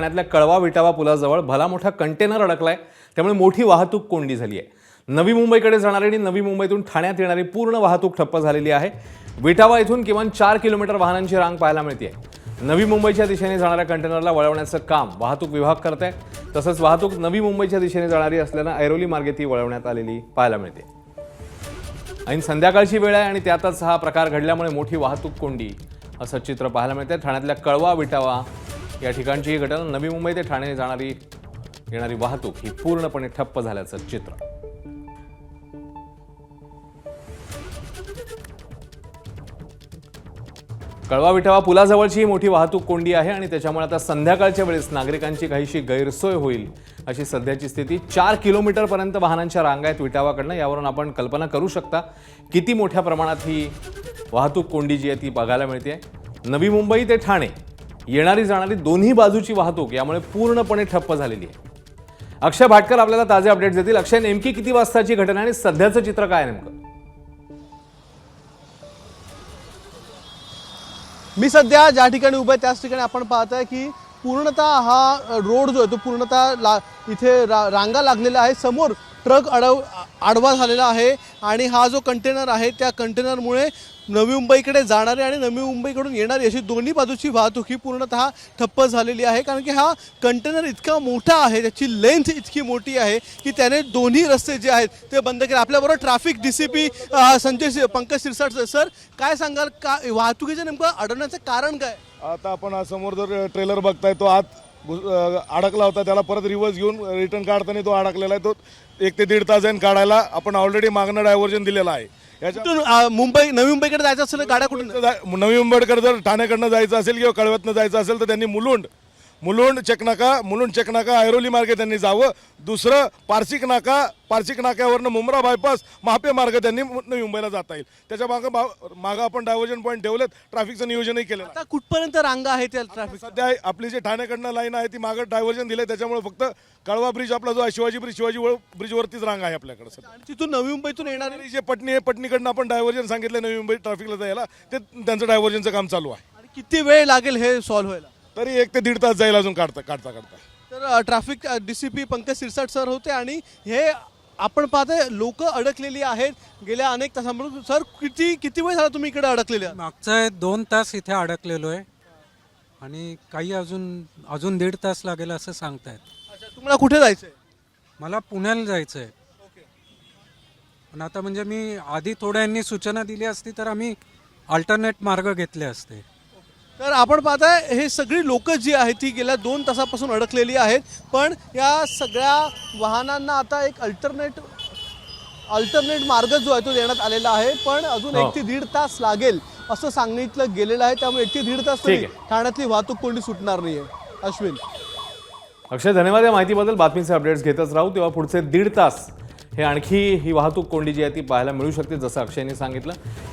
ठाण्यातल्या कळवा विटावा पुलाजवळ भला मोठा कंटेनर अडकलाय, त्यामुळे मोठी वाहतूक कोंडी झाली आहे। नवी मुंबईकडे जाणारी आणि नवी मुंबईतून ठाण्यात येणारी पूर्ण वाहतूक ठप्प झालेली आहे। विटावा इथून किमान 4 किलोमीटर वाहनांची रांग पाहायला मिळते। नवी मुंबईच्या दिशेने जाणाऱ्या कंटेनरला वळवण्याचं काम वाहतूक विभाग करत आहे। तसंच वाहतूक नवी मुंबईच्या दिशेने जाणारी असल्यानं ऐरोली मार्गे ती वळवण्यात आलेली पाहायला मिळते। ऐन संध्याकाळची वेळ आहे आणि त्यातच हा प्रकार घडल्यामुळे मोठी वाहतूक कोंडी असं चित्र पाहायला मिळते। ठाण्यातल्या कळवा विटावा या ठिकाणची ही घटना। नवी मुंबई ते ठाणे येणारी वाहतूक ही पूर्णपणे ठप्प झाल्याचं चित्र। कळवा विटावा पुलाजवळची ही मोठी वाहतूक कोंडी आहे आणि त्याच्यामुळे आता संध्याकाळच्या वेळेस नागरिकांची काहीशी गैरसोय होईल अशी सध्याची स्थिती। 4 किलोमीटर पर्यंत वाहनांच्या रांगा आहेत विटावाकडनं। यावरून आपण कल्पना करू शकता किती मोठ्या प्रमाणात ही वाहतूक कोंडी जी आहे ती बघायला मिळते। नवी मुंबई ते ठाणे येणारी जाणारी दोन्ही बाजूची वाहतूक यामुळे पूर्णपणे ठप्प झालेली आहे। अक्षय भाटकर आपल्याला ताजे अपडेट्स देतील। अक्षय, नेमकी किती वाजताची घटना आणि सध्याचं चित्र काय नेमकं? मी सध्या ज्या ठिकाणी उभा आहे त्याच ठिकाणी आपण पाहताय की पूर्णतः हा रोड जो आहे तो पूर्णतः इथे रांगा लागलेला आहे। समोर ट्रक आडवा झालेला आहे आणि हा जो कंटेनर आहे त्या कंटेनरमुळे नवी मुंबईकडे जाणारे आणि नवी मुंबईकडून येणारी अशी दोन्ही बाजूची वाहतूक ही पूर्णतः ठप्प झालेली आहे। कारण की हा कंटेनर इतका मोठा आहे, त्याची लेंथ इतकी मोठी आहे की त्याने दोन्ही रस्ते जे आहेत ते बंद केले। आपल्याबरोबर traffic DCP Pankaj Shirsat sir, काय सांगाल, का वाहतुकीचं नेमकं अडवण्याचं कारण काय? आता आपण समोर जर ट्रेलर बघताय तो आत अडकला होता, त्याला परत रिव्हर्स घेऊन रिटर्न काढताना तो अडकलेला आहे। तो 1 ते 1.5 तास जाईन काढायला। आपण ऑलरेडी मागणं डायव्हर्जन दिलेलं आहे। नवी मुंबईकडे जायचं असेल गाड्या कुठून? नवी मुंबईकडे जर ठाण्याकडनं जायचं असेल किंवा कळव्यातनं जायचं असेल तर त्यांनी मुलुंड चेकनाका ऐरोली मार्गे त्यांनी जावं। दुसरं पारसिक नाक्यावरनं मुंब्रा बायपास महापे मार्ग त्यांनी नवी मुंबईला जाता येईल। त्याच्या मागं आपण डायव्हर्जन पॉईंट ठेवलेत, ट्रॅफिकचं नियोजनही केलं। आता कुठपर्यंत रांगा आहे त्या ट्रॅफिक? सध्या आपली जे ठाण्याकडनं लाईन आहे ती मागं डायव्हर्जन दिलंय, त्याच्यामुळे फक्त कळवा ब्रिज आपला जो आहे शिवाजी ब्रिजवरतीच रांग आहे आपल्याकडे सध्या। आणि तिथून नवी मुंबईतून येणारी जे पटणी आहे, पटणीकडनं आपण डायव्हर्जन सांगितलं नवी मुंबई ट्रॅफिकला जायला, ते त्यांचं डायव्हर्जनचं काम चालू आहे। आणि किती वेळ लागेल हे सॉल्व्ह व्हायला? तरी 1 ते 1.5 तास जाईल अजून काढता। तर traffic DCP Pankaj Shirsat sir होते आणि हे आपण पाहताय लोक अडकलेली आहेत गेल्या अनेक तासांपासून। सर, किती वेळ झाला तुम्ही इकडे अडकलेले आहात? मागचा 2 तास इथे अडकलेलो आहे आणि काही अजून 1.5 तास लागेल असं सांगतायत। अच्छा, तुम्हाला कुठे जायचंय? मला पुण्याला जायचं आहे। पण आता म्हणजे मी आधी थोड्यांनी सूचना दिली असती तर आम्ही अल्टरनेट मार्ग घेतले असते। तर आपण पाहताय हे सगळी लोक जी आहेत ती गेल्या 2 तासापासून अडकलेली आहेत। पण या सगळ्या वाहनांना आता एक अल्टरनेट मार्ग जो आहे तो देण्यात आलेला आहे। पण अजून 1 ते 1.5 तास लागेल असं सांगितलं गेलेलं आहे। त्यामुळे 1 ते 1.5 तास तरी ठाण्यातली वाहतूक कोंडी सुटणार नाहीये। अश्विन, अक्षय, धन्यवाद या माहितीबद्दल। बातमीचे अपडेट्स घेतच राहू। तेव्हा पुढचे 1.5 तास हे आणखी ही वाहतूक कोंडी जी आहे ती पाहायला मिळू शकते, जसं अक्षयने सांगितलं।